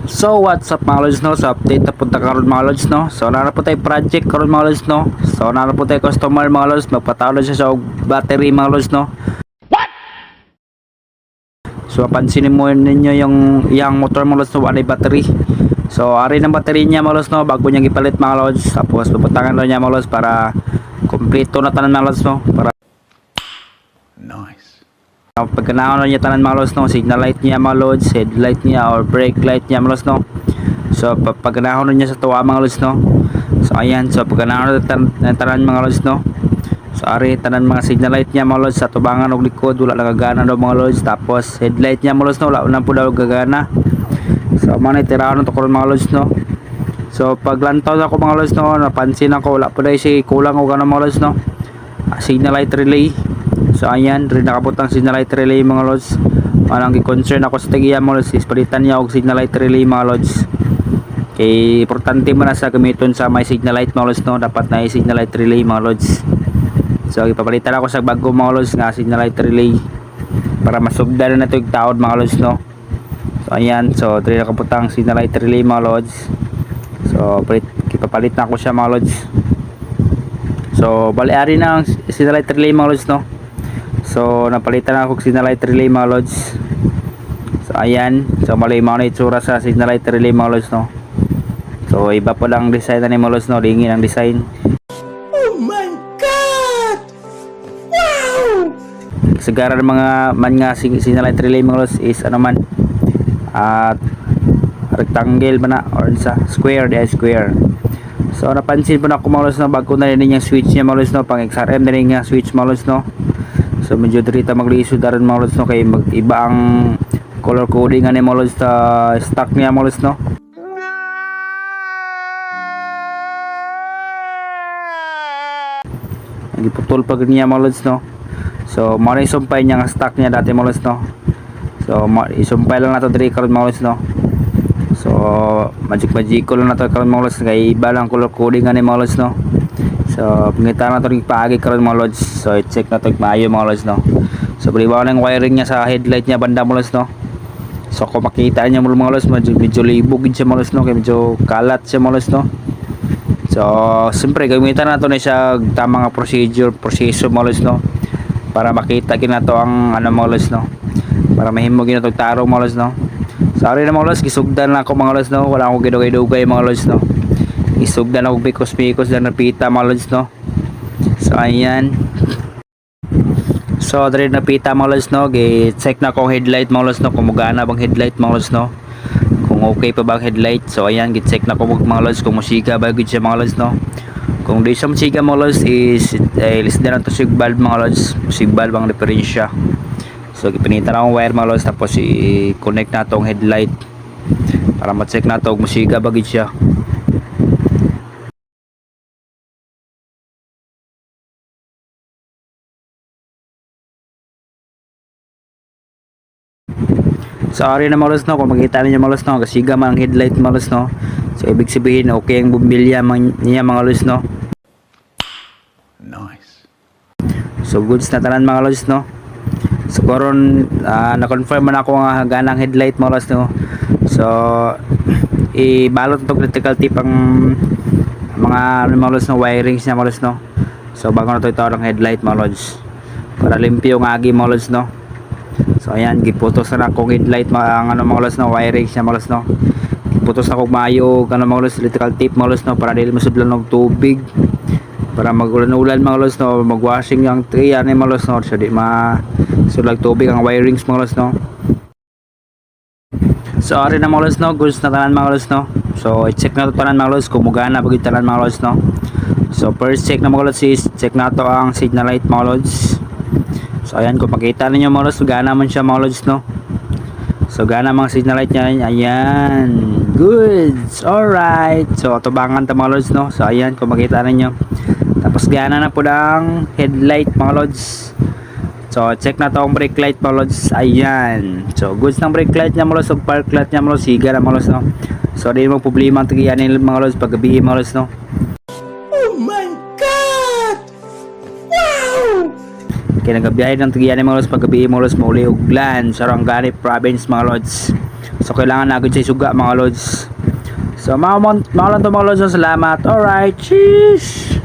So what's up mga lods no? So update na punta karon mga lods no. So nara po tayo project karon mga lods no. So nara po tayo customer mga lods, magpatawad siya sa battery mga lods no. So pansinin mo ninyo yung motor mga lods no, wala battery. So ari ng battery niya mga lods no, bago niya gipalit mga lods. Tapos pupuntahan niya mga lods para kompleto na tanan mga lods no. Para Nice. pagkanahon niya tanan mga lods no, signal light niya mga lods, headlight niya or brake light niya mga lods no. So pagkanahon niya sa tuwa mga lods no. So ayan, so pagkanahon tanan mga lods no. So ari tanan mga signal light niya mga lods sa tubangan og likod wala nagagana daw mga lods. Tapos headlight niya mga lods no, wala na po daw gagana. So man tirahan to karon mga lods no. So paglantaw ako mga lods no, napansin ako wala po dai si kulang og ano mga lods no. Signal light relay. So ayan, rin nakabutang signal light relay mga lods. Walang gi-concern ako sa tagiya mga lods, is palitan niya og signal light relay mga lods. Kay importante man na sa gamiton sa may signal light mga lods no, dapat na signal light relay mga lods. So ipapalitan ako sa bago mga lods nga signal light relay para masugdan na to yung taod mga lods no. So ayan, so rin nakabutang signal light relay mga lods. So ipapalit na ako siya mga lods. So bali-ari na ang signal light relay mga lods no. So napalitan ako signal light relay mga lods. So ayan, so mali mo na itsura sa signal light relay mga lods no. So iba pa lang design na ni mga lods no, lingin ang design. Oh my God! Wow! Sigara ng mga man nga signal light relay mga lods is ano man at rectangle ba na or sa square, di square. So napansin po na ako mga lods no, bago na rin yung switch niya mga lods no, pang XRM na rin yung switch mga lods no. So medyo dirita magliso daron mga lods no, kay mag-iba ang color coding ani mga lods sa stock niya mga lods no. Nagiputol pag niya mga lods no. So mao ni sumpay niya nga stock niya dati mga lods no. So isumpay lang nato diri karon mga lods no. So magic lang nato karon mga lods, kay iba lang color coding ani mga lods no. So pangita na to ring paagi karon mga lods. So i-check na to maayo mga lods no. So balibaw na yung wiring niya sa headlight niya banda mga lods no. So kung makita niyo mga lods, medyo libog siya mga lods no, kay medyo kalat siya mga lods no. So siyempre gamitan na to na siya tamang proseso mga lods no, para makita gina to ang ano mga lods no, para mahimo gina to tarong mga lods no. Sorry na mga lods, gisugdan lang ako mga lods no, wala akong gidugay-dugay mga lods no. Isugdan ako bikos na napita mga lods no. So ayan, so dali napita mga lods no, check na kung headlight mga lods no, kung magana bang headlight mga lods no, kung okay pa bang headlight. So ayan, check na ko mga lods kung musiga ba gud siya mga lods no. Kung di siya musiga mga lods is list na to sig valve mga lods, sig valve ang diferensya. So ipinitan na akong wire mga lods, tapos i-connect na tong headlight para ma-check na to kung musiga ba gud siya. So ari na mga lods no, kung makita niyo mga lods no, kasiga man ang headlight mga lods no. So ibig sabihin okay ang bumbilya niya mga lods no. Nice. So goods na tanan mga lods no. So karon na-confirm man ako nga ganang headlight mga lods no. So ibalot to critical tip ang mga mga lods no, wirings niya mga lods no. So bago na to itawag ang headlight mga lods, para limpyo ang agi mga lods no. So ayan, giputos na akong headlight ang ano mga lods no, wiring siya mga lods no. Giputos na akong maayo ano mga lods, electrical tape mga lods no, para dili masudlan og tubig, para magulan-ulan mga lods no, magwashing yung tray ani mga lods no, so di sudlag tubig ang wirings mga lods no. So ari na mga lods no, goods na tanan mga lods no. So i-check na to tanan mga lods kung mugana bagid tanan mga lods no. So first check na mga lods is check na to ang signal light mga lods. So ayan, kung makita ninyo mga lods, gana man siya mga lods no. So gana mga signal light niya, ayan, goods, alright. So tubangan ta mga lods no. So ayan, kung makita ninyo, tapos gana na po ang headlight mga lods. So check na to ang brake light mga lods, ayan. So goods ng brake light niya mga lods, park light niya mga lods, siga na mga lods no. So di mo problema ang tagiyanin mga lods pag gabi mga lods no. Oh my God! Wow! Kaya nagabiyahe ng tagiyan mga lods paggabi mga lods, mauli og Glan, Sarangani province mga lods. So kailangan na agad siya suga mga lods. So mga lang to mga lods. So, salamat. Alright, cheers.